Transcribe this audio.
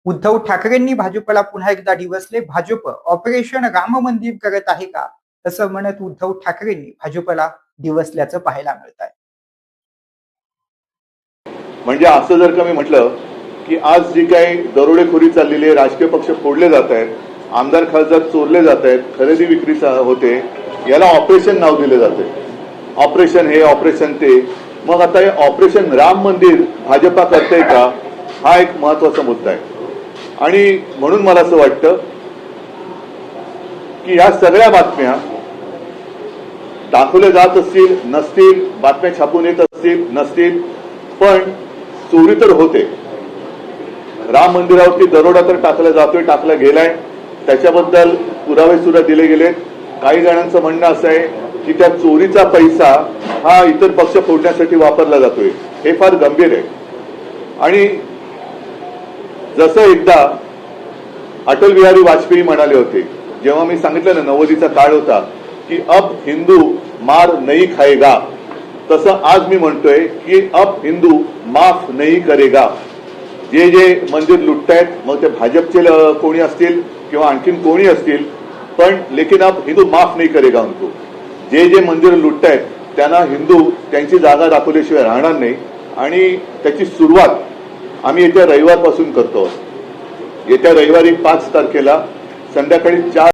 उद्धव ठाकरेंनी भाजपला पुन्हा एकदा डिवचले. भाजप ऑपरेशन राम मंदिर करत आहे का, असं म्हणत उद्धव ठाकरेंनी भाजपला डिवचल्याचं पाहायला मिळत आहे. म्हणजे असं जर का मी म्हटलं की आज जी काही दरोडेखोरी चाललेली आहे, राजकीय पक्ष फोडले जात आहेत, आमदार खासदार चोरले जात आहेत, खरेदी विक्री होते, याला ऑपरेशन नाव दिले जाते. ऑपरेशन हे ऑपरेशन ते. मग आता हे ऑपरेशन राम मंदिर भाजपा करते का, हा एक महत्वाचा मुद्दा आहे. आणि म्हणून मला असं वाटतं की या सगळ्या बातम्या दाखवल्या जात असतील नसतील, बातम्या छापून येत असतील नसतील, पण चोरी तर होते. राम मंदिरावरती दरोडा तर टाकला जातोय, टाकला गेलाय, त्याच्याबद्दल पुरावे सुद्धा दिले गेलेत. काही जणांचं म्हणणं असं आहे की त्या चोरीचा पैसा हा इतर पक्ष फोडण्यासाठी वापरला जातोय. हे फार गंभीर आहे. आणि जसं एकदा अटल बिहारी वाजपेयी म्हणाले होते, जेव्हा मी सांगितलं ना 90चा काळ होता की अब हिंदू मार नहीं खाएगा, तसं आज मी म्हणतोय की अब हिंदू माफ नहीं करेगा. जे जे मंदिर लुटतायत, मग ते भाजपचे कोणी असतील किंवा आणखीन कोणी असतील, पण लेकिन अब हिंदू माफ नहीं करेगा उनको. जे जे मंदिर लुटतायत त्यांना हिंदू त्यांची जागा दाखवल्याशिवाय राहणार नाही. आणि त्याची सुरुवात आम्ही येत्या रविवारपासून करतो. येत्या रविवारी 5 तारखेला संध्याकाळी 4